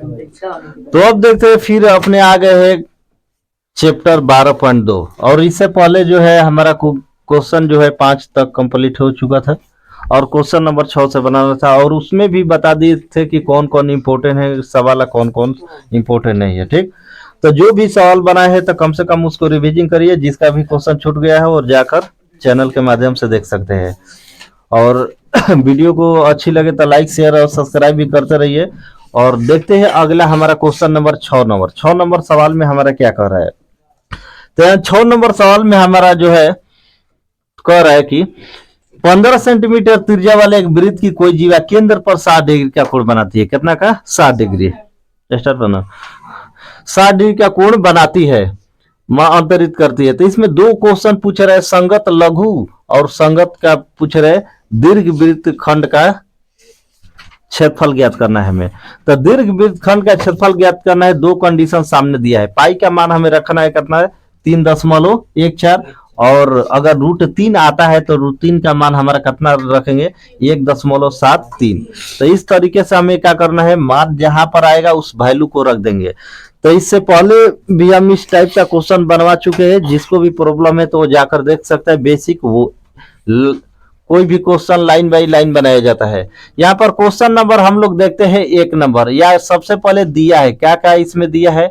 तो अब देखते हैं फिर अपने आ गए हैं चैप्टर 12.2 और इससे पहले जो है हमारा क्वेश्चन जो है 5 तक कंप्लीट हो चुका था और क्वेश्चन नंबर 6 से बनाना था और उसमें भी बता दिए थे कि कौन कौन इम्पोर्टेंट है सवाल, कौन कौन इम्पोर्टेंट नहीं है। ठीक, तो जो भी सवाल बनाए है तो कम से कम उसको रिवीजन करिए, जिसका भी क्वेश्चन छूट गया है और जाकर चैनल के माध्यम से देख सकते हैं। और वीडियो को अच्छी लगे तो लाइक शेयर और सब्सक्राइब भी करते रहिए। और देखते हैं अगला हमारा क्वेश्चन नंबर 6 नंबर सवाल में हमारा क्या कह रहा है। तो 6 नंबर सवाल में हमारा जो है कह रहा है कि 15 सेंटीमीटर त्रिज्या वाले एक वृत्त की कोई जीवा केंद्र पर 60 डिग्री का कोण बनाती है। कितना का? 60 डिग्री। स्टार्ट करना। 60 डिग्री का कोण बनाती है, अंतरित करती है। तो इसमें दो क्वेश्चन पूछ रहे हैं, संगत लघु और संगत का पूछ रहे दीर्घ वृत्त खंड का क्षेत्रफल ज्ञात करना है हमें। तो दीर्घ वृत्त खंड का क्षेत्रफल ज्ञात करना है। दो कंडीशन सामने दिया है। पाई का मान हमें रखना है, कितना है? 3.14 और अगर √3 आता है तो √3 का मान हमारा कितना रखेंगे? 1.73। तो इस तरीके से हमें क्या करना है, मान जहां पर आएगा उस वैल्यू को रख देंगे। तो इससे पहले भी हम इस टाइप का क्वेश्चन बनवा चुके हैं, जिसको भी प्रॉब्लम है तो वो जाकर देख सकता है। बेसिक वो कोई भी क्वेश्चन लाइन बाई लाइन बनाया जाता है। यहाँ पर क्वेश्चन नंबर हम लोग देखते हैं 1 नंबर। या सबसे पहले दिया है, क्या क्या इसमें दिया है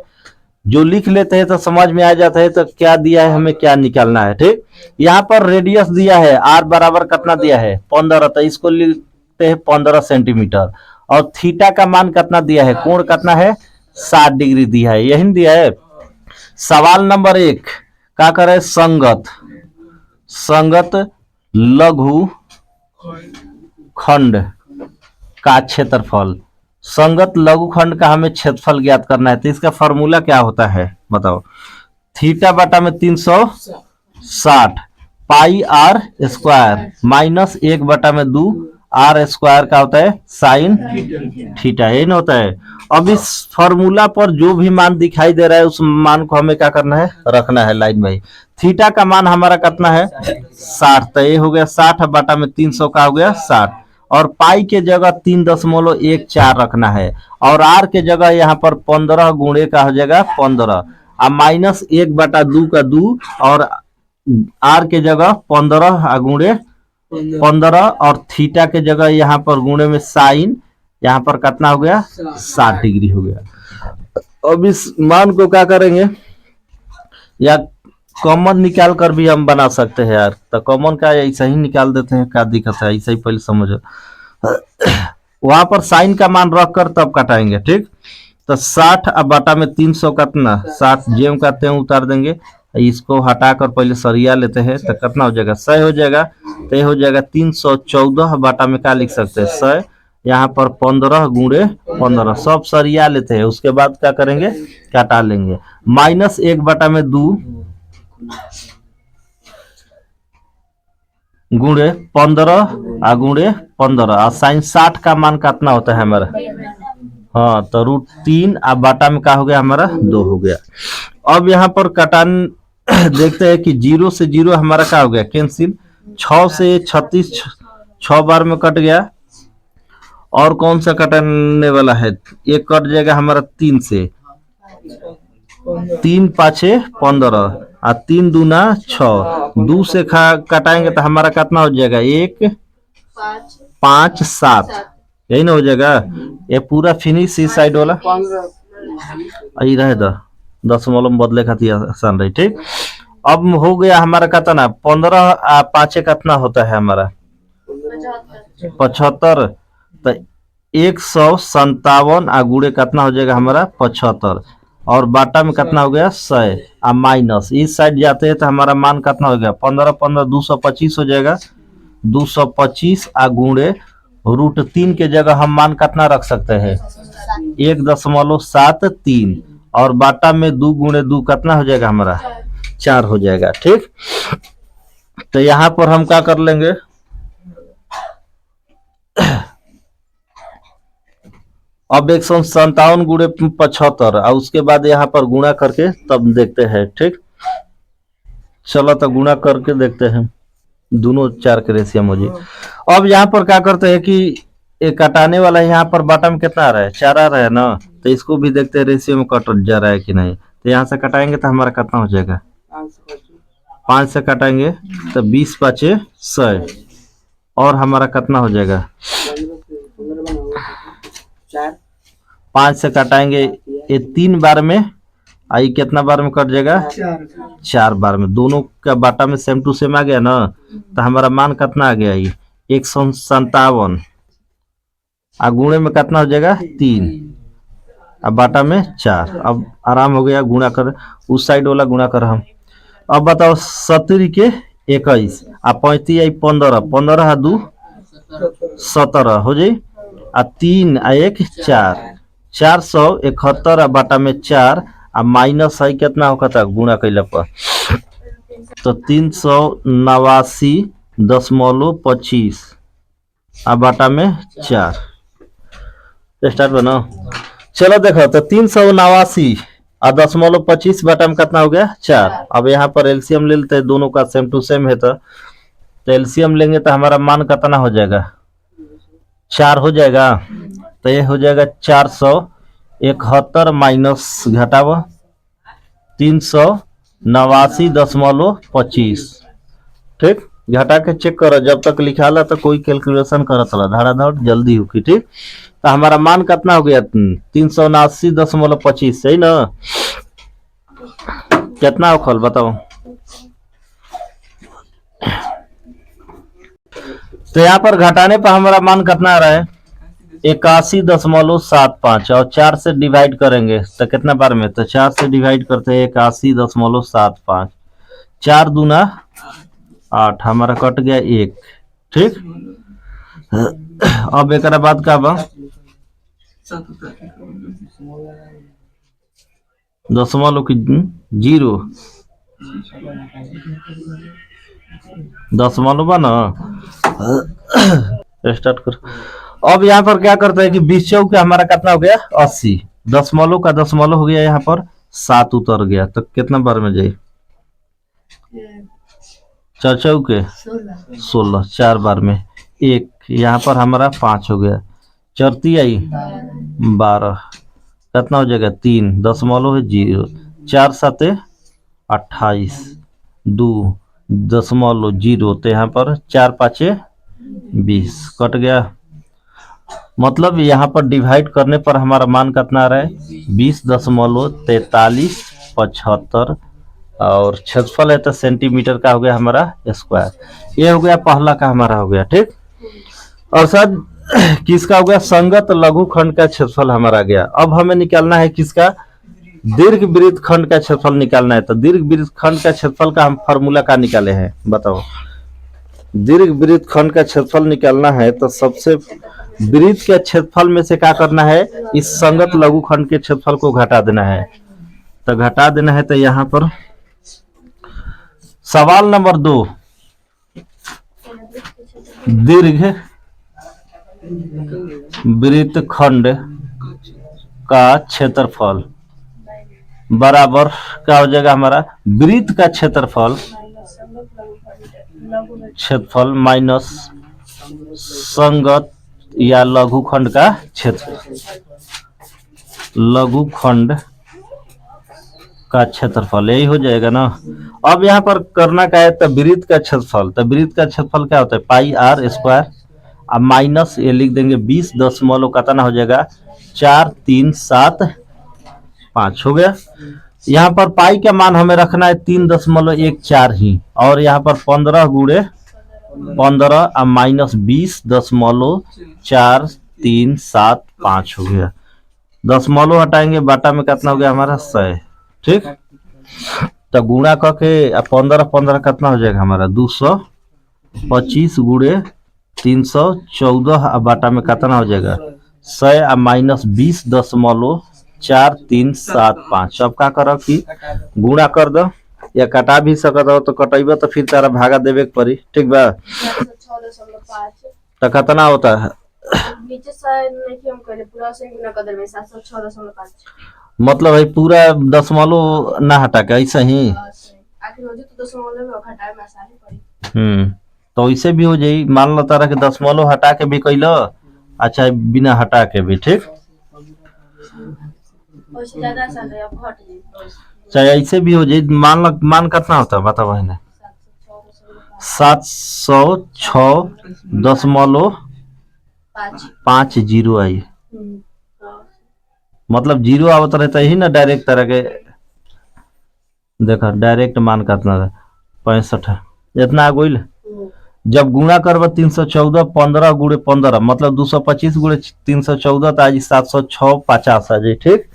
जो लिख लेते हैं तो समझ में आ जाता है। तो क्या दिया है, हमें क्या निकालना है। ठीक, यहाँ पर रेडियस दिया है, r बराबर कितना दिया है? 15। तो इसको लिखते हैं 15 सेंटीमीटर। और थीटा का मान कितना दिया है? कोण कितना है? 60 डिग्री दिया है। यही दिया है। सवाल नंबर 1 क्या करे? संगत लघु खंड का क्षेत्रफल। संगत लघु खंड का हमें क्षेत्रफल ज्ञात करना है। तो इसका फॉर्मूला क्या होता है बताओ? थीटा बटा में 360 पाई r स्क्वायर माइनस 1 बटा में 2 r स्क्वायर का होता है साइन थीटा। यही ना होता है। अब इस फॉर्मूला पर जो भी मान दिखाई दे रहा है उस मान को हमें क्या करना है? रखना है लाइन बाई। थीटा का मान हमारा कितना है? 60। तो ये हो गया 60 बटा में 300 का हो गया 60। और पाई के जगह 3.14 रखना है और आर के जगह यहाँ पर 15 गुणे का हो जाएगा 15 और माइनस 1 बटा 2 का 2 और आर के जगह 15 गुणे 15 और थीटा के जगह यहाँ पर गुणे में साइन, यहाँ पर कितना हो गया? 60 डिग्री हो गया। अब इस मान को क्या करेंगे, या कॉमन निकाल कर भी हम बना सकते हैं यार। तो कॉमन का ऐसा ही निकाल देते हैं, क्या दिक्कत है? ऐसा ही पहले समझो। वहां पर साइन का मान रख कर तब कटाएंगे। ठीक, तो 60 अब बटा में 300 कितना? 60 जेम करते हैं उतार देंगे। इसको हटाकर पहले सरिया लेते हैं तो कितना हो जाएगा? 100 हो जाएगा। तो हो जाएगा 314 बटा में क्या लिख सकते हैं? 100। यहाँ पर 15 गुणे 15 सब सरिया लेते हैं। उसके बाद क्या करेंगे? काटा लेंगे। माइनस 1 बटा में 2 गुणे 15 गुणे 15 और साइन 60 का मान कितना होता है हमारा? हाँ, तो √3 और बाटा में क्या हो गया हमारा? 2 हो गया। अब यहाँ पर कटान देखते हैं कि 0 से 0 हमारा क्या हो गया? कैंसिल। 6 से 36 6 बार में कट गया। और कौन सा कटने वाला है? एक कट जाएगा हमारा 3 से। 3 पाछे 15 और 3 दूना 6। 2 से कटाएंगे तो हमारा कितना हो जाएगा? 1 5 7। यही ना हो जाएगा। ये पूरा फिनिश इस साइड वाला यही रहे 10 बदले खाती आसान रही। ठीक, अब हो गया हमारा कितना? 15 पाँचे कितना होता है हमारा? 75। तो 157 गुणे कितना हो जाएगा हमारा? 75 और बाटा में कितना हो गया? 100 और माइनस इस साइड जाते हैं तो हमारा मान कितना हो गया? 15 15 225 हो जाएगा। 225 गुणे √3 के जगह हम मान कितना रख सकते हैं? 1.73 और बाटा में 2 गुणे 2 कितना हो जाएगा हमारा? 4 हो जाएगा। ठीक, तो यहाँ पर हम क्या कर लेंगे? अब 157 गुणे 75 और उसके बाद यहाँ पर गुणा करके तब देखते हैं। ठीक, चलो तो गुणा करके देखते हैं। दोनों 4 के रेशियो मुझे। अब यहाँ पर क्या करते हैं कि ये कटाने वाला यहाँ पर बाटा में कितना आ रहा है, 4 आ रहा है ना, तो इसको भी देखते हैं रेशियो में कट जा रहा है कि नहीं। तो यहाँ से कटाएंगे तो हमारा कितना हो जाएगा, 5 से काटेंगे तो 20 पाँचे 100, और हमारा कितना हो जाएगा, 5 से काटाएंगे ये 3 बार में, आई कितना बार में कट जाएगा, 4 बार में। दोनों का बाटा में सेम टू सेम आ गया ना, तो हमारा मान कितना आ गया, ये 157, आ गुणे में कितना हो जाएगा 3, अब बाटा में 4। अब आराम हो गया, गुणा कर उस साइड वाला गुणा कर हम। अब बताओ 70 के 21 आ 35 आई 15, 15 2 17 हो जाई, आ 3 आ 1 4, 471 आ बाटा में 4 आ माइनस है कितना होता है गुणा कैला पर, तो 389.25 आ बाटा में 4। स्टार्ट बनाओ। चलो देखो, तो 389.25 बाटा में कितना हो गया 4। अब यहाँ पर एलसीएम ले लेते हैं, दोनों का सेम टू सेम है, तो एलसीएम लेंगे तो हमारा मान कितना हो जाएगा, 4 हो जाएगा। तो ये हो जाएगा 471 माइनस घटाव 389.25। ठीक, घटा के चेक करो, जब तक लिखा ला तो कोई कैलकुलेशन करत रहा, धड़ाधड़ जल्दी होगी। ठीक, तो हमारा मान कितना हो गया 379.25, सही ना, कितना हो खल बताओ। तो यहाँ पर घटाने पर हमारा मान कितना आ रहा है 81.75, और 4 से डिवाइड करेंगे तो कितना बार में, तो 4 से डिवाइड करते हैं 81.75, 4 दूना 8, हमारा कट गया 1। ठीक, अब एक बाद का बा 0.0 दशमलव बा ना। स्टार्ट कर। अब यहाँ पर क्या करते हैं कि 20 चौक का हमारा कितना हो गया 80, दशमलव का दशमलव हो गया यहाँ पर 7 उतर गया, तो कितना बार में जाए, 4 चौके 16, 4 बार में 1, यहाँ पर हमारा 5 हो गया, चरती आई 12, कितना हो जाएगा 3, दशमलव है 0, 4 7 28, 2 दशमलव 0, तो यहाँ पर 4 5 20 कट गया। मतलब यहाँ पर डिवाइड करने पर हमारा मान कितना आ रहा है 20.4375, और क्षेत्रफल है तो सेंटीमीटर का हो गया हमारा स्क्वायर। ये हो गया पहला का हमारा हो गया। ठीक, और सर किसका हो गया, संगत लघु खंड का क्षेत्रफल हमारा गया। अब हमें निकालना है किसका, दीर्घ वृत्त खंड का क्षेत्रफल निकालना है। तो दीर्घ वृत्त खंड का क्षेत्रफल का हम फॉर्मूला का निकाले हैं, बताओ। दीर्घ वृत्त खंड का क्षेत्रफल निकालना है तो सबसे वृत्त के क्षेत्रफल में से क्या करना है, इस संगत लघु खंड के क्षेत्रफल को घटा देना है। तो घटा देना है, तो यहाँ पर सवाल नंबर 2, दीर्घ वृत्त खंड का क्षेत्रफल बराबर क्या हो जाएगा हमारा, वृत्त का क्षेत्रफल माइनस संगत या लघु खंड का क्षेत्र, लघु खंड का क्षेत्रफल, यही हो जाएगा ना। अब यहाँ पर करना क्या है, तो वृत्त का क्षेत्रफल, तो वृत्त का क्षेत्रफल क्या होता है पाई आर स्क्वायर, अब माइनस ये लिख देंगे 20 दशमलव कितना हो जाएगा 4375 हो गया। यहाँ पर पाई का मान हमें रखना है 3.14 ही, और यहाँ पर 15 गुणे 15 अब माइनस 20.4375 हो गया। दशमलव हटाएंगे, बाटा में कितना हो गया हमारा 100। ठीक, तो गुणा करके 15 15 कितना हो जाएगा हमारा 225 गुणे 314, बाटा में कितना हो जाएगा 100 अब माइनस 20.4375। अब क्या करो कि गुणा कर दो, या कटा भी सकता हो, तो कटेब तो फिर तारा भागा देवे के पड़ी। ठीक बा, तो कितना होता है, मतलब है पूरा दशमलव ना हटा के ऐसा ही, तो ऐसे भी हो जाई। मान लो तारा के दशमलव हटा के भी कैलो अच्छा बिना हटा के भी, ठीक। चाहे ऐसे भी हो जाए, मान कितना होता है बताओ बहने? 706.5 आई, मतलब जीरो आवत रहता ही ना डायरेक्ट तरह के। देखा डायरेक्ट मान कितना है? 65 इतना गोइल। जब गुणा करब 314 15 गुणे 15 मतलब 225 गुणे 314 तो आज 706.50 आ जाए, ठीक।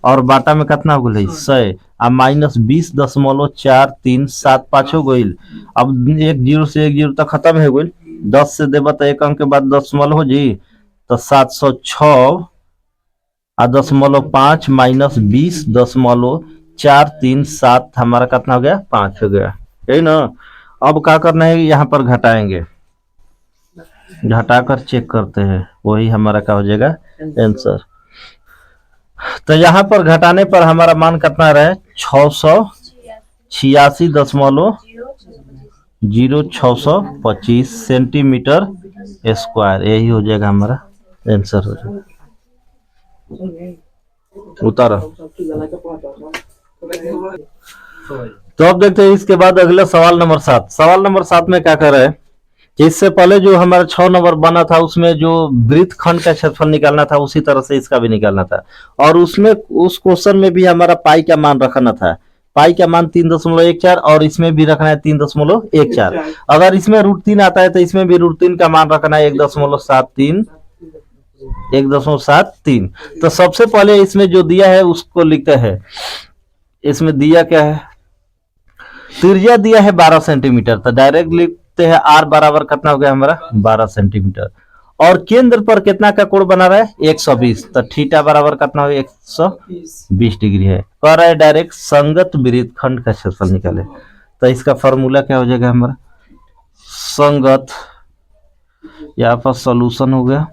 और बाटा में कितना हो गई? 100 आ -20.437 गोइल। अब एक जीरो से एक जीरो तक खत्म है गोइल। 10 से देबा तो एक अंक के बाद 10 हो जी, तो 706.5 -20.437 हमारा कितना हो गया? 5 हो गया, यही ना। अब क्या करना है, यहाँ पर घटाएंगे, घटाकर चेक करते हैं, वही हमारा क्या हो जाएगा? आंसर। तो यहाँ पर घटाने पर हमारा मान कितना रहे? 686.00625 सेंटीमीटर स्क्वायर, यही हो जाएगा हमारा आंसर हो जाएगा। उतारा। तो अब देखते हैं इसके बाद अगला सवाल नंबर 7। सवाल नंबर 7 में क्या कर रहे हैं, इससे पहले जो हमारा 6 नंबर बना था उसमें जो वृत्तखंड का क्षेत्रफल निकालना था उसी तरह से इसका भी निकालना था। और उसमें उस क्वेश्चन में भी हमारा पाई का मान रखना था। पाई का मान 3.14 और इसमें भी रखना है 3.14। अगर इसमें √3 आता है तो इसमें भी √3 का मान रखना है 1.73 1.73। तो सबसे पहले इसमें जो दिया है उसको लिखते हैं। इसमें दिया क्या है? त्रिज्या दिया है 12 सेंटीमीटर, तो डायरेक्ट लिखते हैं आर बराबर कितना हो गया हमारा? 12 सेंटीमीटर। और केंद्र पर कितना का कोण बना रहा है? 120, तो थीटा बराबर कितना हो? 120 डिग्री है। कह रहा है डायरेक्ट संगत वृत्तखंड का क्षेत्रफल निकाले। तो इसका फॉर्मूला क्या हो जाएगा हमारा? संगत, यहाँ पर सॉल्यूशन हो गया,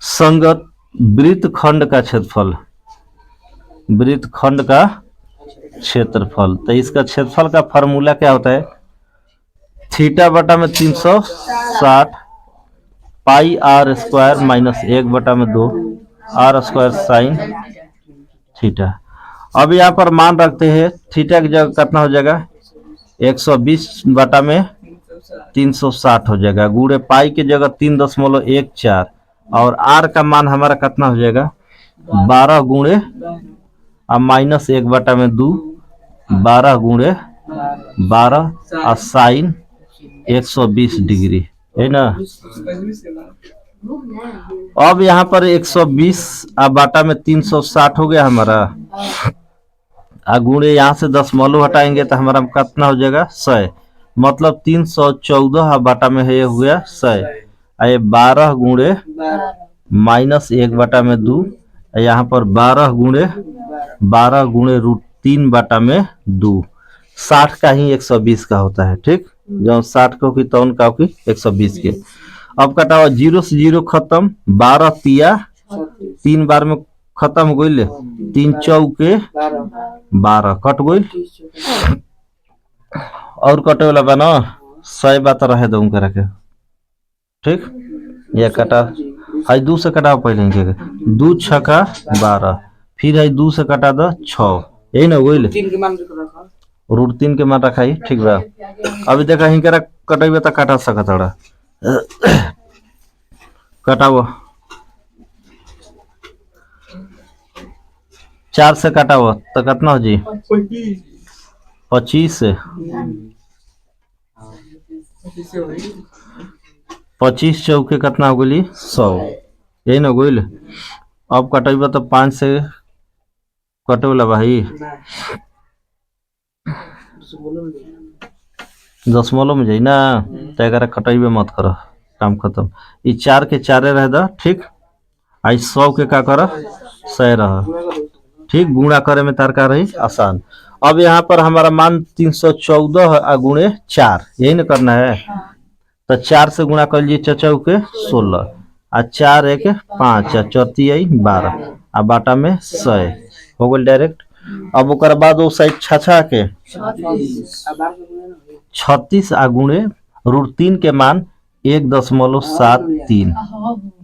संगत वृत्तखंड का क्षेत्रफल, वृत्तखंड का क्षेत्रफल। तो इसका क्षेत्रफल का फॉर्मूला क्या होता है? थीटा बटा में 360 पाई आर स्क्वायर -1 बटा में 2 आर स्क्वायर साइन थीटा। अब यहाँ पर मान रखते हैं थीटा की जगह कितना हो जाएगा? 120 बटा में 360 हो जाएगा, गुणे पाई की जगह 3.14 और आर का मान हमारा कितना हो जाएगा? 12 गुणे -1 बटा में 2 12 गुणे 12 और साइन 120 डिग्री, है ना। अब यहाँ पर 120 बाटा में 360 हो गया हमारा, गुणे यहाँ से 10 हटाएंगे तो हमारा कितना हो जाएगा? 100, मतलब 314 बाटा में है हो गया 100। ये 12 गुणे -1 बटा में 2, यहाँ पर 12 गुणे √3 बटा में 2। 60 का ही 120 का होता है, ठीक। जो 60 को की तौन का की 120 के। अब कटावा 0 से 0 खत्म, 12 तिया 3 बार में खत्म हो गई, 3 चौके 12 कट गई। और कटे वाला बना 100 बात रहे दो कर के, ठीक। यह कटा है 2 से कटा पहले 2 छका 12, फिर है 2 से कटा दो 6, यही ना वही √3 के मान रखा ही, ठीक बा। अभी देखा ही करा कटेबे तो काटा सकत थोड़ा कटाओ 4 से कटाओ तो कितना हो जी? 25 से 25 चौके कितना हो गई? 100, यही ना गोइल। अब कटेबे तो 5 से कटे वाला भाई 10 में जाई ना, तो कटेबे मत करो, काम खत्म। ये 4 के 4 रह दा, ठीक। आई 100 के का कर 100 रहा, ठीक। गुणा करे में तारका रही आसान। अब यहाँ पर हमारा मान 314 गुणे 4, यही ना करना है। तो 4 से गुणा कर लीजिए चचा के 16 और 4 1 5 और 4 12 आ बाटा में 100 हो गई डायरेक्ट। अब ओकर बाद वो साइड छछा के 36 गुणे √3 के मान 1.73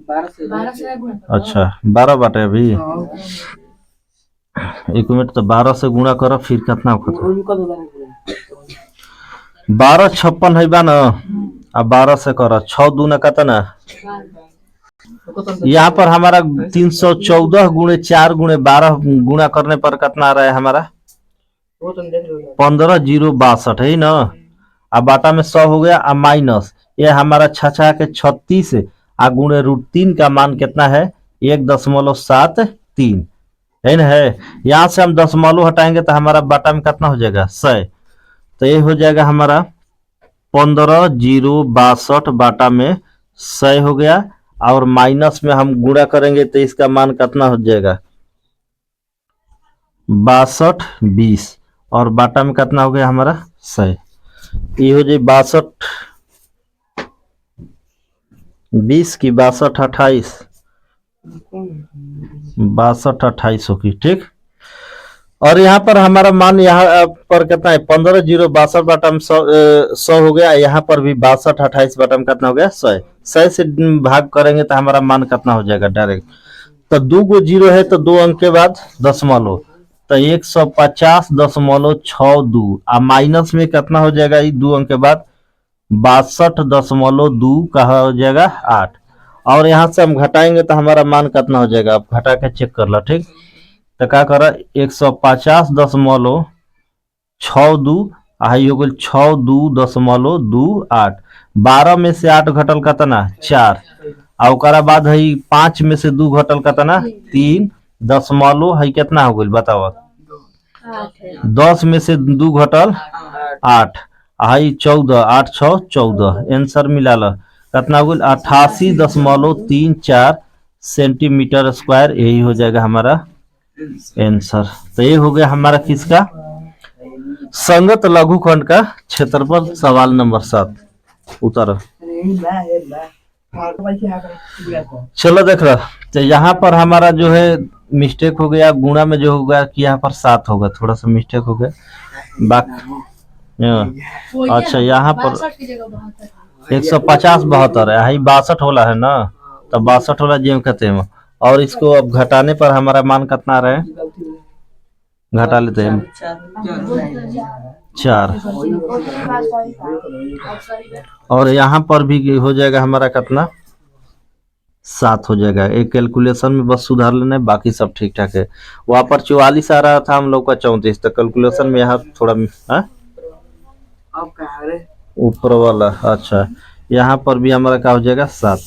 अच्छा 12 बाटे अभी। एक मिनट, तो 12 से गुणा करो फिर कितना होता? 12 56 है बा ना। अब 12 से करो, 6 दूना कितना? यहाँ पर हमारा 314 गुणे 4 गुणे 12 गुणा करने पर कितना आ रहा है हमारा? 15,062 है ना। अब बाटा में 100 हो गया। अब माइनस ये हमारा छछा के 36 आ गुणे √3 का मान कितना है? 1.73 है ना। है यहाँ से हम दशमलव हटाएंगे तो हमारा बाटा में कितना हो जाएगा? 100। तो ये हो जाएगा हमारा 15,062 बाटा में 100 हो गया। और माइनस में हम गुणा करेंगे तो इसका मान कितना हो जाएगा? 6220 और बाटा में कितना हो गया हमारा? 100। ये हो जाए 62 20 की 62 28 62 होगी, ठीक। और यहाँ पर हमारा मान यहाँ पर कितना है? 15,062 बाटा में 100 हो गया। यहाँ पर भी 62 28 बाटा में कितना हो गया? 100। 100 से भाग करेंगे तो हमारा मान कितना हो जाएगा डायरेक्ट? तो 2 गो जीरो है तो 2 अंक के बाद दशमलव, तो 150.62 आ माइनस में कितना हो जाएगा? 2 अंक के बाद 62.2 कहा हो जाएगा 8। और यहाँ से हम घटाएंगे तो हमारा मान कितना हो जाएगा? आप घटा के चेक कर लो, ठीक। तो क्या कर 150.62 आई हो गई 62.28। 12 में से 8 घटल कितना? 4। और बाद है 5 में से 2 घटल कितना? 3 दशमलव है कितना हो गई बताओ? 10 में से 2 घटल 8 आई 14। 8 6 14 आंसर मिला लो कितना हो गई? 88.34 सेंटीमीटर स्क्वायर। यही हो जाएगा हमारा आंसर। तो ये हो गया हमारा किसका? संगत लघुखंड का क्षेत्रफल। सवाल नंबर 7 उतर। चलो देख रहा। तो यहाँ पर हमारा जो है मिस्टेक हो गया, गुणा में जो होगा कि यहाँ पर 7 होगा, थोड़ा सा मिस्टेक हो गया। अच्छा यहाँ पर 150 72 है, यही 62 होला है ना। तो 62 होला जी कहते हैं। और इसको अब घटाने पर हमारा मान कितना आ रहा है? घटा लेते हैं 4। और यहाँ पर भी हो जाएगा हमारा कितना? 7 हो जाएगा। एक कैलकुलेशन में बस सुधार लेना है, बाकी सब ठीक ठाक है। वहां पर 44 आ रहा था हम लोग का 34, तो कैलकुलेशन में यहाँ थोड़ा ऊपर वाला। अच्छा यहाँ पर भी हमारा क्या हो जाएगा? 7।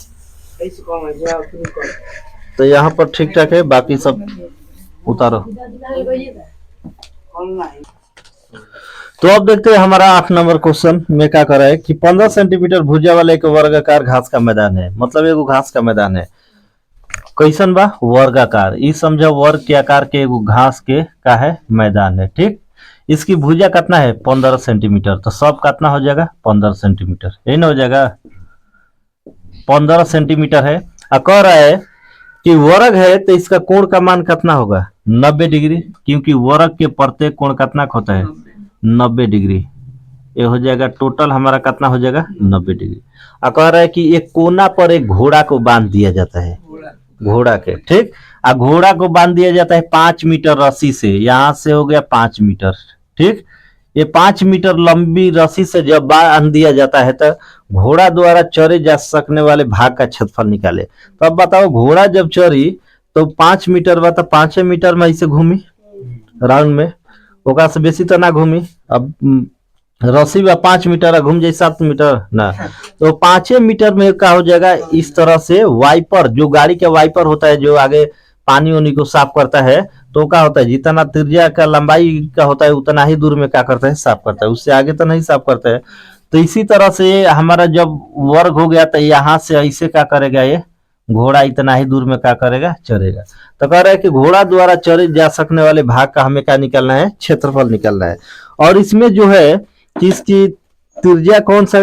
तो यहाँ पर ठीक ठाक है, बाकी सब उतारो। तो अब देखते हैं हमारा 8 नंबर क्वेश्चन में क्या कर रहा है कि 15 सेंटीमीटर भुजा वाला एक वर्गाकार घास का मैदान है। मतलब एगो घास का मैदान है, कैसन बा? वर्गाकार। ई समझो वर्ग के आकार के एगो घास के का है मैदान है, ठीक। इसकी भुजा कितना है? 15 सेंटीमीटर। तो सब कितना हो जाएगा? 15 सेंटीमीटर। यही ना हो जाएगा? 15 सेंटीमीटर है। कह रहा है कि वर्ग है तो इसका कोण का मान कितना होगा? 90 डिग्री, क्योंकि वर्ग के प्रत्येक कोण कितना होता है? 90 डिग्री। ये हो जाएगा टोटल हमारा कितना हो जाएगा? 90 डिग्री। कह रहा है कि एक कोना पर एक घोड़ा को बांध दिया जाता है, घोड़ा के, ठीक। घोड़ा को बांध दिया जाता है 5 मीटर रस्सी से। यहाँ से हो गया 5 मीटर, ठीक। ये 5 मीटर लंबी रस्सी से जब बांध दिया जाता है तो घोड़ा द्वारा चढ़े जा सकने वाले भाग का क्षेत्रफल निकाले। तो अब बताओ घोड़ा जब चढ़ी तो 5 मीटर बा, तो 5 मीटर में ऐसे घूमी राउंड में, ओका से बेसी तो ना घूमी। अब रस्सी बा 5 मीटर घूम जाए 7 मीटर ना, तो 5 मीटर में क्या हो जाएगा? इस तरह से वाइपर, जो गाड़ी के वाइपर होता है जो आगे पानी उनी को साफ करता है, तो क्या होता है जितना त्रिज्या का लंबाई का होता है उतना ही दूर में क्या करता है? साफ करता है, उससे आगे तो नहीं साफ करता है। तो इसी तरह से हमारा जब वर्ग हो गया तो यहाँ से ऐसे क्या करेगा? ये घोड़ा इतना ही दूर में क्या करेगा? चढ़ेगा। तो कह रहा है कि घोड़ा द्वारा चढ़े जा सकने वाले भाग का हमें क्या निकालना है? क्षेत्रफल निकालना है। और इसमें जो है कि इसकी त्रिज्या कौन सा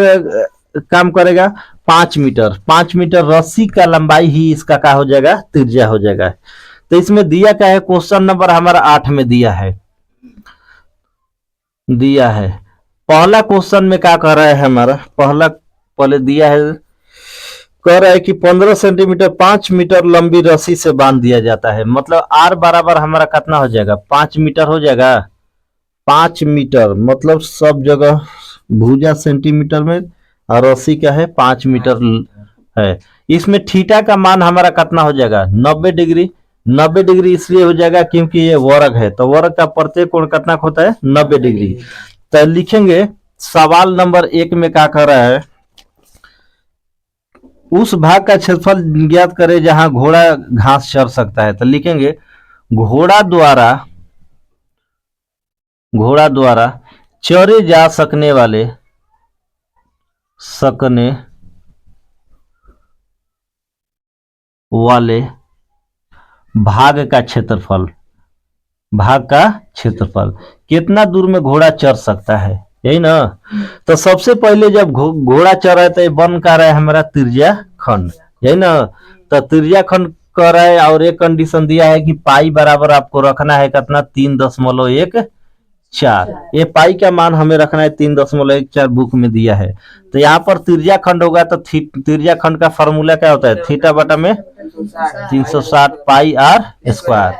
काम करेगा? 5 मीटर। 5 मीटर रस्सी का लंबाई ही इसका क्या हो जाएगा? त्रिज्या हो जाएगा। तो इसमें दिया क्या है? क्वेश्चन नंबर हमारा 8 में दिया है पहला क्वेश्चन में क्या कर रहा है हमारा? पहला पहले दिया है कह रहा है कि 15 सेंटीमीटर 5 मीटर लंबी रस्सी से बांध दिया जाता है। मतलब आर बराबर हमारा कितना हो जाएगा, 5 मीटर हो जाएगा। 5 मीटर मतलब सब जगह भुजा सेंटीमीटर में और रस्सी क्या है 5 मीटर है। इसमें थीटा का मान हमारा कितना हो जाएगा 90 डिग्री। 90 डिग्री इसलिए हो जाएगा क्योंकि ये वर्ग है, तो वर्ग का प्रत्येक कोण कितना होता है 90 डिग्री। तो लिखेंगे सवाल नंबर 1 में क्या कर रहा है, उस भाग का क्षेत्रफल ज्ञात करें जहां घोड़ा घास चर सकता है। तो लिखेंगे घोड़ा द्वारा चरे जा सकने वाले भाग का क्षेत्रफल कितना दूर में घोड़ा चर सकता है, यही ना। तो सबसे पहले जब घोड़ा चर रहा है तो ये बन का रहा है हमारा त्रिज्या खंड, यही ना। तो त्रिज्या खंड कर रहा है और एक कंडीशन दिया है कि पाई बराबर आपको रखना है कितना 3.14। ये पाई का मान हमें रखना है 3.14 बुक में दिया है। तो यहाँ पर त्रिज्या खंड होगा तो त्रिज्या खंड का फॉर्मूला क्या होता है, थीटा बटा में 360 पाई आर स्क्वायर।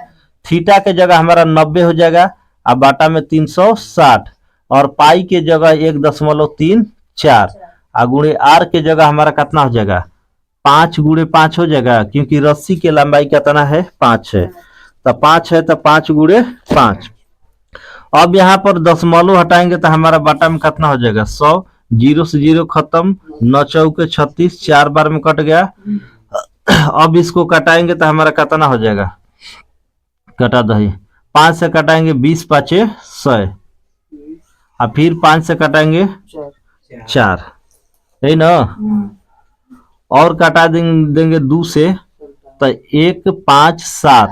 थीटा के जगह हमारा 90 हो जाएगा और बाटा में 360 और पाई के जगह 1.34 और गुणे आर के जगह हमारा कितना हो जाएगा 5 गुणे 5 हो जाएगा, क्योंकि रस्सी की लंबाई कितना है 5 है। तो 5 है तो 5 गुणे 5। अब यहाँ पर दशमलव हटाएंगे तो हमारा बाटा में कितना हो जाएगा 100। 0 से 0 खत्म, 9 चौके 36, 4 बार में कट गया। अब इसको कटाएंगे तो हमारा कितना हो जाएगा, कटा दही 5 से कटाएंगे 20 पाँचे 100 और फिर 5 से कटाएंगे 4, यही ना। और कटा देंगे 2 से तो 1 5 7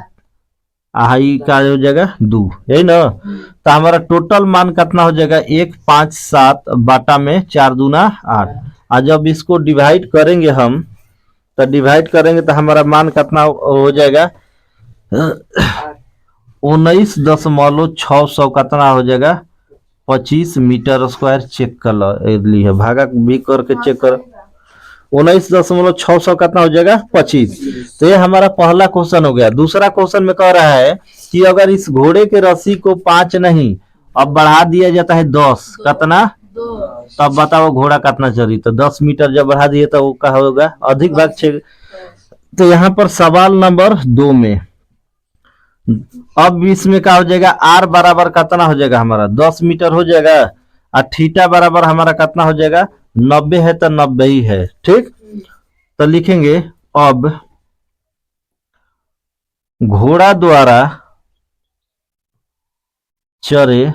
आई का हो जाएगा 2, यही ना। तो हमारा टोटल मान कितना हो जाएगा 1 5 7 बाटा में 4 दूना 8। और जब इसको डिवाइड करेंगे हम तो डिवाइड करेंगे तो हमारा मान कितना हो जाएगा 19.600 कितना हो जाएगा 25 मीटर स्क्वायर। चेक कर लो, भागा भी करके चेक करो, 19.600 कितना हो जाएगा 25। तो ये हमारा पहला क्वेश्चन हो गया। दूसरा क्वेश्चन में कह रहा है कि अगर इस घोड़े के रस्सी को 5 नहीं अब बढ़ा दिया जाता है 10, कितना, तब बताओ घोड़ा कितना चली। तो 10 मीटर जब बढ़ा दिए तो वो क्या होगा अधिक भाग 6। तो यहाँ पर सवाल नंबर 2 में अब इसमें क्या हो जाएगा आर बराबर कितना हो जाएगा हमारा 10 मीटर हो जाएगा और थीटा बराबर हमारा कितना हो जाएगा 90 है तो 90 ही है, ठीक। तो लिखेंगे अब घोड़ा द्वारा चरे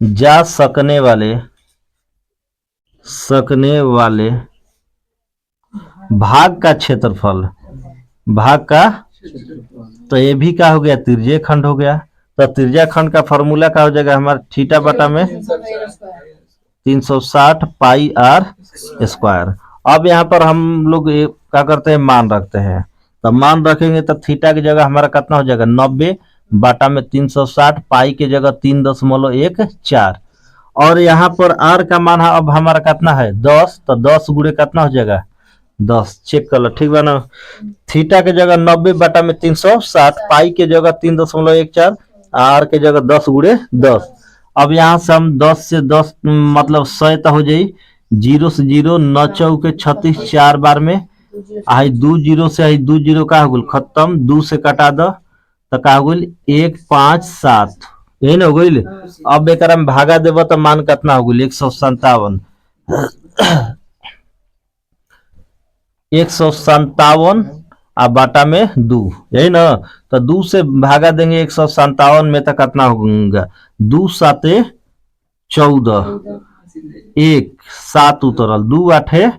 जा सकने वाले भाग का क्षेत्रफल, तो ये भी क्या हो गया त्रिज्या खंड हो गया। तो त्रिज्या खंड का फॉर्मूला क्या हो जाएगा हमारा थीटा बटा में 360 पाई आर स्क्वायर। अब यहाँ पर हम लोग क्या करते हैं मान रखते हैं, तो मान रखेंगे तो थीटा की जगह हमारा कितना हो जाएगा 90 बाटा में 360 पाई के जगह 3.14 और यहाँ पर आर का मान अब हमारा कितना है 10। तो 10 गुणे कितना हो जाएगा 10, चेक कर लो ठीक बा ना। थीटा के जगह 90 बटा में 360 पाई के जगह 3.14 आर के जगह 10 गुणे 10। अब यहाँ से हम 10 से 10 मतलब 100 तो हो जाई, 0 से 0 9 चौके 36 4 बार में आई 2 0 से आई 2 0 का हो खत्म, 2 से कटा दो तो का हो 1 5 7, यही ना हो गई। अब एक में भागा देव तो मान कितना हो गई 157 157 आ बाटा में 2, यही ना। तो 2 से भागा देंगे 157 में तो कितना होगा 2 7 14 1 7 उतरल 2 8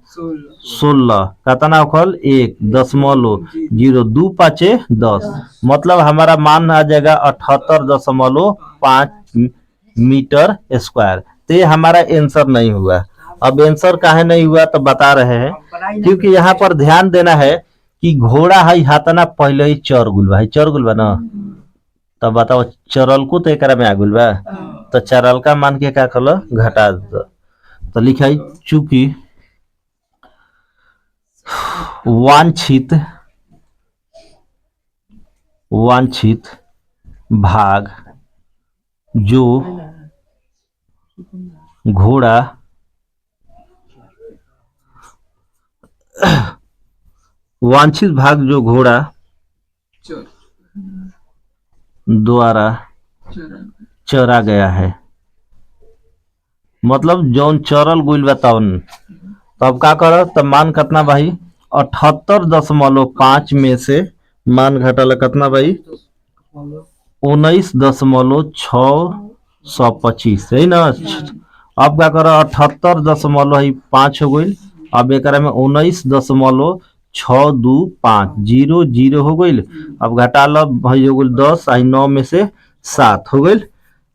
16 कितना होल 1.0 2 5 10 मतलब हमारा मान आ जाएगा 78.5 मीटर स्क्वायर। तो ये हमारा आंसर नहीं हुआ। अब आंसर काहे नहीं हुआ तो बता रहे हैं, क्योंकि यहाँ पर ध्यान देना है कि घोड़ा है हाथना पहले ही चर गुलबा ना। तो बताओ चरल को तो एक में आगुल बा, तो चरल का मान के क्या कल घटा दो। तो लिखाई चूंकि वांछित वांछित भाग जो घोड़ा वांछित भाग जो घोड़ा द्वारा चरा गया है, मतलब जौन चरल गुल बताओन। तब का करो, तब मान कितना भाई 78.5 में से मान घटाला कितना भाई 19.625 है ना। अब क्या करो 78.5 हो गई। अब एक में 19.625 जीरो जीरो हो गई। अब घटा लो भाई हो गई 10 आई 9 में से 7 हो गई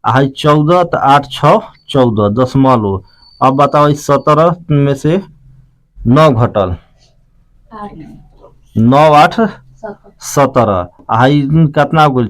आई 14 तो 8 6 14 दशमलव। अब बताओ इस 17 में से 9 घटल 9 8 17 आई कितना हो गई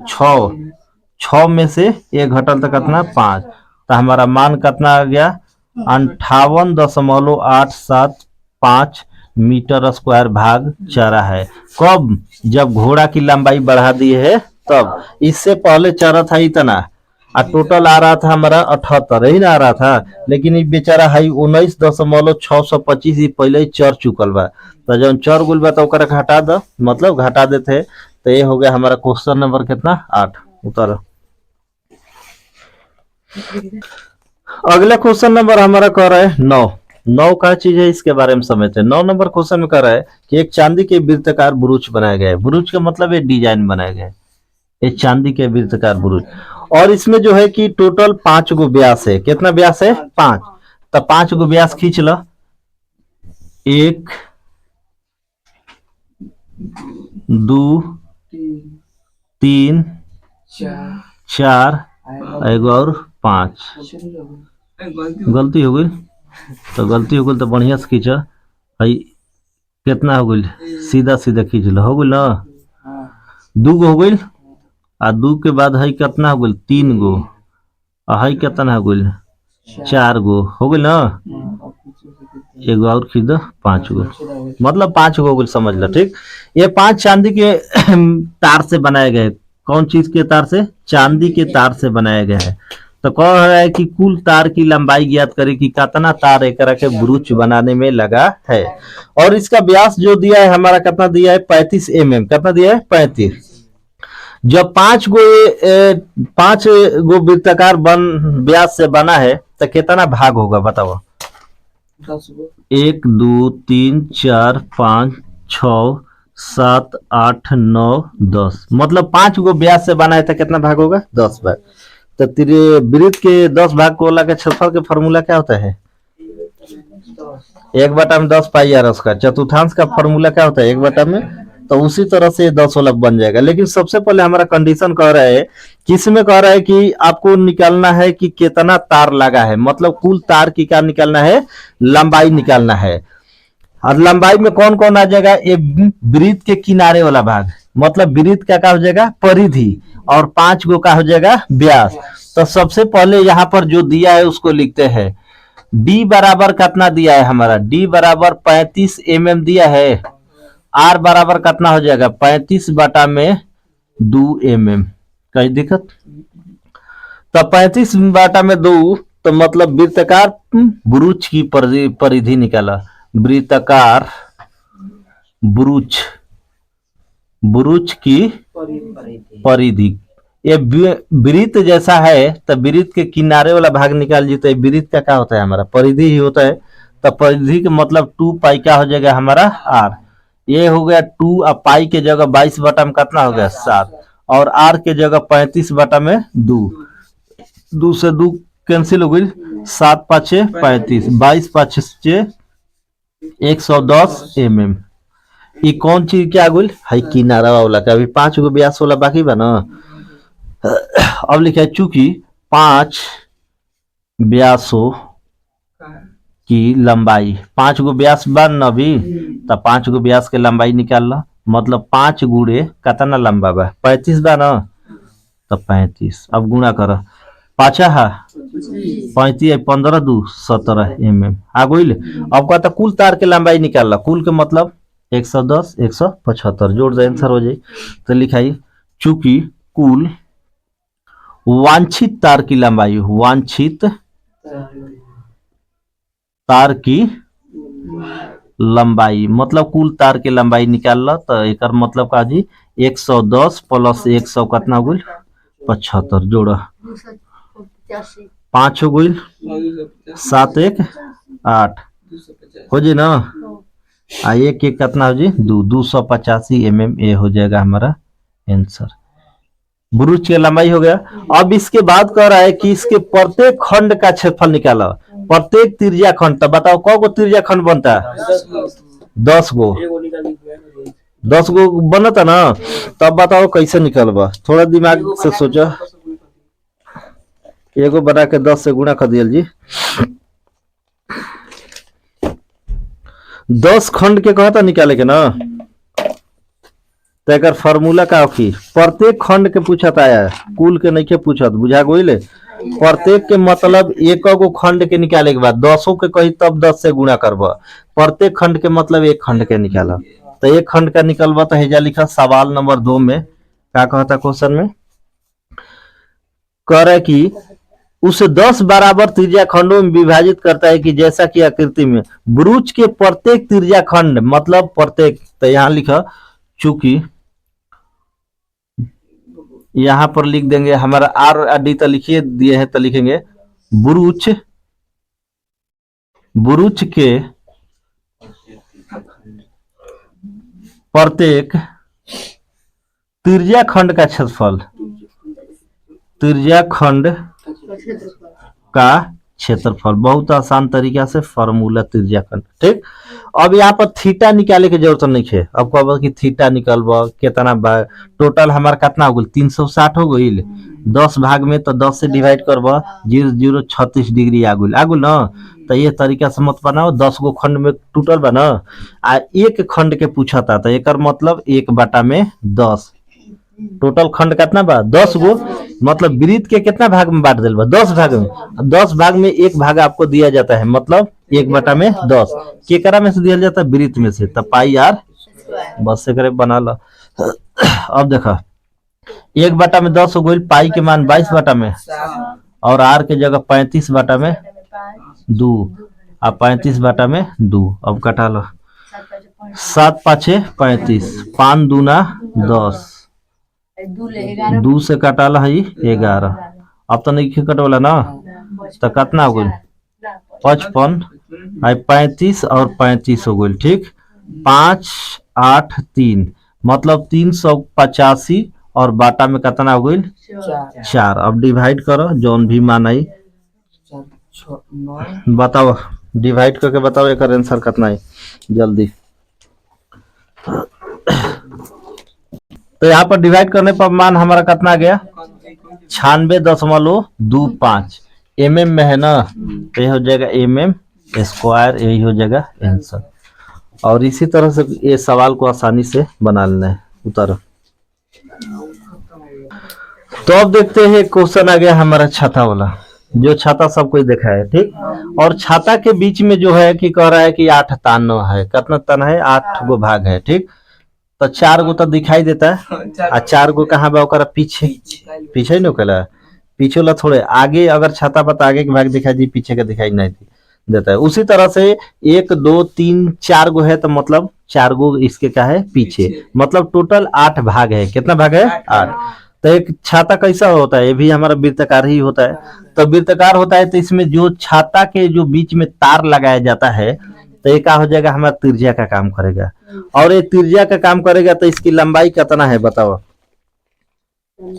6 में से एक घटल तो कितना 5। तो हमारा मान कितना आ गया 58.875 मीटर स्क्वायर भाग चरा है। कब? जब घोड़ा की लंबाई बढ़ा दी है तब। इससे पहले चरा था इतना और टोटल आ रहा था हमारा 78 ही ना आ रहा था, लेकिन ये बेचारा है 19.625 पहले ही चर चुकल बा। तो जब चर गुल बा तो घटा दो, मतलब घटा देते। तो ये हो गया हमारा क्वेश्चन नंबर कितना 8 उतर। अगला क्वेश्चन नंबर हमारा कह रहा है 9 का चीज है, इसके बारे में समझते हैं। 9 नंबर क्वेश्चन में कह रहा है कि एक चांदी के वृत्ताकार बुरुज बनाया गया है। बुरुज का मतलब है डिजाइन बनाया गया है, एक चांदी के वृत्ताकार बुरुज। और इसमें जो है कि टोटल 5 गो व्यास है। कितना व्यास है 5। तो 5 गो व्यास खींच लो, 1 2 3 4 एगो और 5। गलती हो गई तो बढ़िया से खींचा भाई। कितना हो गई सीधा सीधा खींच लो, हो गई ना 2 गो हो गई। आ 2 के बाद है कितना हो गई 3 गो। है कितना हो गई 4 गो हो गई ना। एगो और खींच दो 5 गो, मतलब 5 गो हो गई, समझ लो। ठीक, ये 5 चांदी के तार से बनाए गए। कौन चीज के तार से? चांदी के तार से बनाया गया है। तो कह रहा है कि कुल तार की लंबाई ज्ञात करे कि कितना तार एक के ब्रुच बनाने में लगा है। और इसका व्यास जो दिया है हमारा कितना दिया है 35 mm। कितना दिया है 35। जब 5 गो वृत्ताकार व्यास से बना है तो कितना भाग होगा बताओ? 1 2 3 4 5 6 7 8 9 10, मतलब 5 गो व्यास से बना है तो कितना भाग होगा 10 भाग। तो तेरे वृत्त के 10 भाग को के क्षेत्रफल के फॉर्मूला क्या होता है? 1/10 पाई आर उसका चतुर्थांश का फॉर्मूला क्या होता है 1/में। तो उसी तरह से 10 वाला बन जाएगा। लेकिन सबसे पहले हमारा कंडीशन कह रहा है, किसमें कह रहा है कि आपको निकालना है कि कितना तार लगा है, मतलब कुल तार की क्या निकालना है लंबाई निकालना है। और लंबाई में कौन कौन आ जाएगा? ये वृत्त के किनारे वाला भाग, मतलब वृत्त का क्या हो जाएगा परिधि, और 5 गो का हो जाएगा व्यास। तो सबसे पहले यहाँ पर जो दिया है उसको लिखते हैं। डी बराबर कितना दिया है हमारा? डी बराबर 35 mm दिया है। आर बराबर कितना हो जाएगा 35/2 mm। कहीं दिक्कत? तो 35/2 तो मतलब वृत्ताकार बुरुज की परिधि निकाला। वृत्ताकार बुरुज की परिधि। ये वृत्त जैसा है तो वृत्त के किनारे वाला भाग निकाल जीते। वृत्त का क्या होता है हमारा परिधि ही होता है। तो परिधि का मतलब 2 पाई क्या हो जाएगा हमारा आर। ये हो गया 2 और पाई के जगह 22 में कितना हो गया 7, और आर के जगह 35/2। 2 से 2 कैंसिल हो गई, 7 5 35, 22 5 110 mm। ये कौन चीज क्या गुल है किनारा वाला का। अभी 5 गो व्यास वाला बाकी बा ना। अब लिखा है चूंकि 5 व्यासों की लंबाई, 5 गो व्यास बन अभी, तो 5 गो व्यास के लंबाई निकाल लो। मतलब 5 गुणे कितना लंबा बा 35 बा ना, तो 35। अब गुणा करो 5 35 15 2 17 mm आ गई। अब कहता कुल तार के लंबाई निकाल लो। कुल के मतलब 110 175 जोड़ दे आंसर हो जाए। तो लिखाई चूंकि कुल वांछित तार की लंबाई, वांछित तार की लंबाई मतलब कुल तार की लंबाई निकाल लो। तो एक मतलब का जी 110 प्लस 100 कितना हो गई 75 जोड़ 5 हो गई 7 1 8 हो जी ना। आ एक एक कितना हो जी 285 mm हो जाएगा हमारा आंसर। ब्रुज की लंबाई हो गया। अब इसके बाद कह रहा है कि इसके प्रत्येक खंड का क्षेत्रफल निकालो, प्रत्येक त्रिज्या खंड। तो बताओ कौ त्रिज्या खंड बनता है 10 गो, 10 गो बनता ना। तब बताओ कैसे निकलबा, थोड़ा दिमाग से सोचो। एगो बना के 10 से गुणा कर दिया जी। 10 खंड के कहता निकाले के ना। तो एक फार्मूला का होखी, प्रत्येक खंड के पूछत आया, कुल के नहीं के पूछत, बुझा गोइले। प्रत्येक के मतलब एक गो खंड के निकाले के बाद 10 के कही तब 10 से गुणा करब। प्रत्येक खंड के मतलब एक खंड के निकाला। तो एक खंड का निकलबा तो हेजा लिखा सवाल नंबर 2 में क्या कहता क्वेश्चन में, कह रहे कि उसे 10 बराबर त्रिज्या खंडों में विभाजित करता है कि जैसा कि आकृति में ब्रुज के प्रत्येक त्रिज्या खंड मतलब प्रत्येक। तो यहां लिखा चूंकि यहां पर लिख देंगे हमारा आर डी तो लिखिए दिए हैं, तो लिखेंगे ब्रुज के प्रत्येक त्रिज्या खंड का क्षेत्रफल, त्रिज्या खंड का क्षेत्रफल। बहुत आसान तरीका से फॉर्मूला त्रिज्या खंड। ठीक, अब यहाँ पर थीटा निकाले की जरूरत नहीं है। अब कब कि थीटा निकलब कितना टोटल हमारा कितना हो गई 360 हो गई 10 भाग में। तो 10 से डिवाइड करब 0.036 डिग्री आगुल ना। तो ये तरीका से मत बनाओ, 10 गो खंड में टोटल बना आ एक खंड के पूछा था। तो एक मतलब 1/10 टोटल खंड कितना बा 10 गो, मतलब वृत्त के कितना भाग में बांट दिल बा 10 भाग में। 10 भाग में एक भाग आपको दिया जाता है, मतलब 1/10 केकरा में से दिया जाता है वृत्त में से। तब पाई आर बस से करे बना लो। अब देखा 1/10 हो गई, पाई के मान 22/में और आर के जगह 35/2 अब 35/2। अब कटा लो 7 5 35 5 दूना 10 2 से कटाला है 11। अब तो नहीं कटवाला ना। तो कितना हो गई 55 35 और 35 हो गई। ठीक, 5 8 3 मतलब 385 और बाटा में कितना हो गई 4। अब डिवाइड करो जौन भी मान आई बताओ, डिवाइड करके बताओ एक आंसर कितना है जल्दी। तो यहाँ पर डिवाइड करने पर मान हमारा कितना गया 96.25 mm में है ना। तो ये हो जाएगा mm², यही हो जाएगा आंसर। और इसी तरह से ये सवाल को आसानी से बना लेना है उत्तर। तो अब देखते हैं क्वेश्चन आ गया हमारा छाता वाला, जो छाता सबको देखा है। ठीक, और छाता के बीच में जो है कि कह रहा है कि 8 तान है, कितना तन है 8 गो भाग है। ठीक, तो 4 गो तो दिखाई देता है आ 4 गो कहाँ बा ओकरा पीछे, पीछे ही निकला पीछे ला थोड़े आगे। अगर छाता पर आगे के भाग दिखाई दी, पीछे का दिखाई नहीं देता है। उसी तरह से 1 2 3 4 गो है तो मतलब 4 गो इसके क्या है पीछे, मतलब टोटल 8 भाग है। कितना भाग है 8। तो एक छाता कैसा होता है, ये भी हमारा वृत्ताकार ही होता है। तो वृत्ताकार होता है तो इसमें जो छाता के जो बीच में तार लगाया जाता है तो ये क्या हो जाएगा हमारा त्रिज्या का काम करेगा। और ये त्रिज्या का काम करेगा तो इसकी लंबाई कितना है बताओ,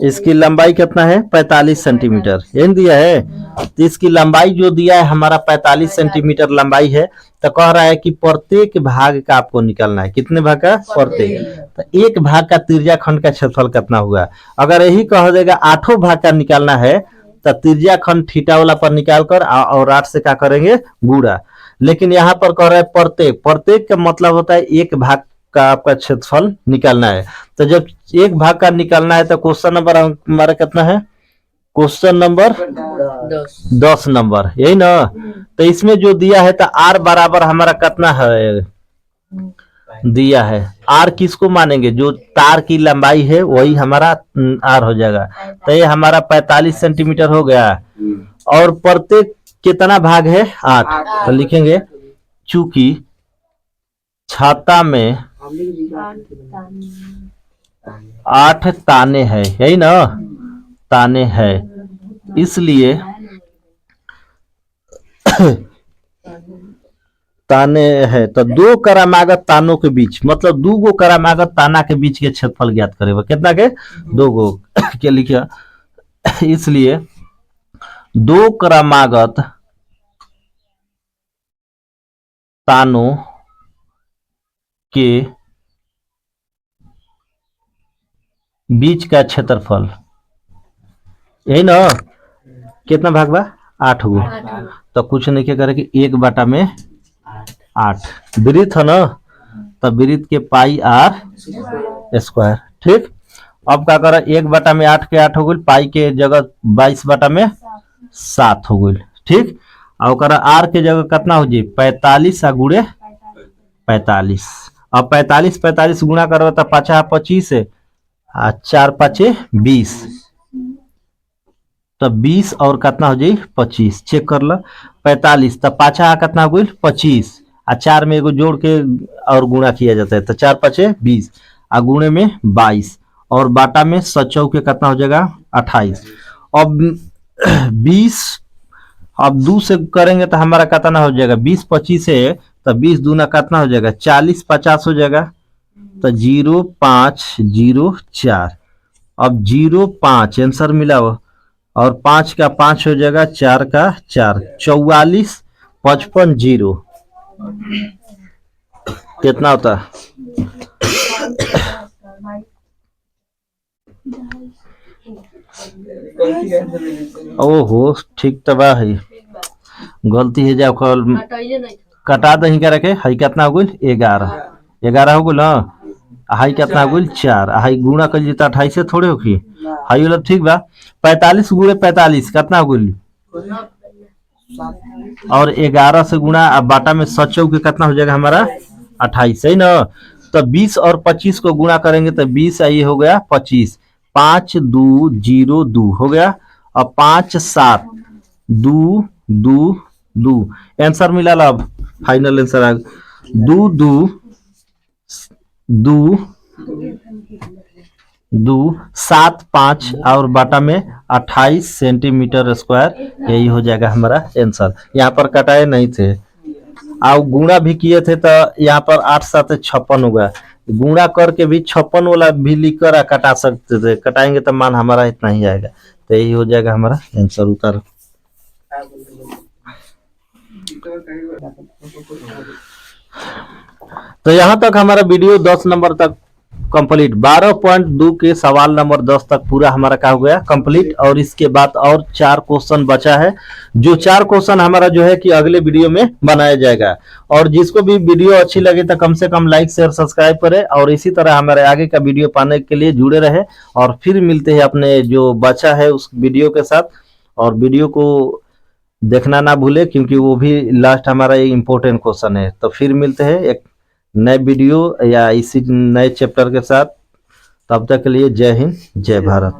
इसकी लंबाई कितना है 45 सेंटीमीटर यही दिया है। तो इसकी लंबाई जो दिया है हमारा 45 सेंटीमीटर लंबाई है। तो कह रहा है कि प्रत्येक भाग का आपको निकालना है, कितने भाग का प्रत्येक। तो एक भाग का त्रिज्या खंड का क्षेत्रफल कितना हुआ। अगर यही कह देगा 8 भाग का निकालना है तो त्रिज्या खंड थीटा वाला पर निकाल कर और 8 से क्या करेंगे गुणा। लेकिन यहाँ पर कह रहा है प्रत्येक, प्रत्येक का मतलब होता है एक भाग का आपका क्षेत्रफल निकालना है। तो जब एक भाग का निकालना है तो क्वेश्चन नंबर हमारा कितना है, क्वेश्चन नंबर 10 नंबर यही ना। तो इसमें जो दिया है तो आर बराबर हमारा कितना है दिया है। आर किसको मानेंगे, जो तार की लंबाई है वही हमारा आर हो जाएगा। तो ये हमारा 45 सेंटीमीटर हो गया। और प्रत्येक कितना भाग है, 8। तो लिखेंगे चूंकि छाता में 8 ताने हैं, यही ना, ताने हैं, इसलिए ताने है तो दो करामागत तानों के बीच, मतलब दो गो करामागत ताना के बीच के क्षेत्रफल ज्ञात करेगा। कितना के, 2 गो के लिखिए। इसलिए 2 करामागत तानों के बीच का क्षेत्रफल, यही ना, कितना भाग बा, 8 गो। तो कुछ नहीं क्या करे कि 1 बटा 8 वृत्त है ना, तो वृत्त के पाई आर स्क्वायर। ठीक, अब क्या करा, 1/8 के 8 हो गई, पाई के जगह 22/7 हो गई। ठीक, और आर के जगह कितना हो जाए, 45 गुणे 45। अब 45 गुणा करो तो 5 25 है, 4 5 20, तो 20 और कितना हो जाए 25। चेक कर लो, 45 तो 5 कितना हो गई 25, और 4 में एगो जोड़ के और गुणा किया जाता है, तो 4 5 20, और गुणे में 22, और बाटा में 7 के कितना हो जाएगा 28। अब 20, अब 2 से करेंगे तो हमारा कितना हो जाएगा, 20 25 है, तो 20 दूना कितना हो जाएगा 40 50 हो जाएगा, तो 0504। अब 05 आंसर मिला हो, और 5 का 5 हो जाएगा, 4 का 4, 44 55 0 कितना होता है, ओहो ठीक तो बा है, गलती है जाओ कल कटा दही का रखे, हाई कितना हो गई 11 हो गई ना, हाई कितना हो गई 4, हाई गुणा कर ली तो 28 से थोड़े होगी, हाई वाला ठीक बा। 45 गुणे 45 कितना हो गई, और 11 से गुणा, अब बाटा में 7 के कितना हो जाएगा हमारा 28, सही ना। तो 20 और 25 को गुणा करेंगे तो 20 ये हो गया 25, 5 2 0 2 हो गया, अब 5 7 2 2 2 आंसर मिला ला। अब फाइनल आंसर आ 2 2 2 2 7 5 और बाटा में 28 सेंटीमीटर स्क्वायर, यही हो जाएगा हमारा आंसर। यहाँ पर कटाए नहीं थे और गुणा भी किए थे, तो यहाँ पर 8 7 56 होगा, गुणा करके भी 56 वाला भी लिख कर कटा सकते थे, कटाएंगे तो मान हमारा इतना ही आएगा, तो यही हो जाएगा हमारा आंसर उत्तर। तो यहाँ तक हमारा वीडियो 10 नंबर तक कंप्लीट, 12.2 के सवाल नंबर 10 तक पूरा हमारा क्या हो गया कंप्लीट। और इसके बाद और 4 क्वेश्चन बचा है, जो 4 क्वेश्चन हमारा जो है कि अगले वीडियो में बनाया जाएगा। और जिसको भी वीडियो अच्छी लगे तो कम से कम लाइक शेयर सब्सक्राइब करें, और इसी तरह हमारे आगे का वीडियो पाने के लिए जुड़े रहे। और फिर मिलते हैं अपने जो बचा है उस वीडियो के साथ, और वीडियो को देखना ना भूले क्योंकि वो भी लास्ट हमारा एक इम्पोर्टेंट क्वेश्चन है। तो फिर मिलते हैं एक नए वीडियो या इसी नए चैप्टर के साथ, तब तक के लिए जय हिंद जय भारत।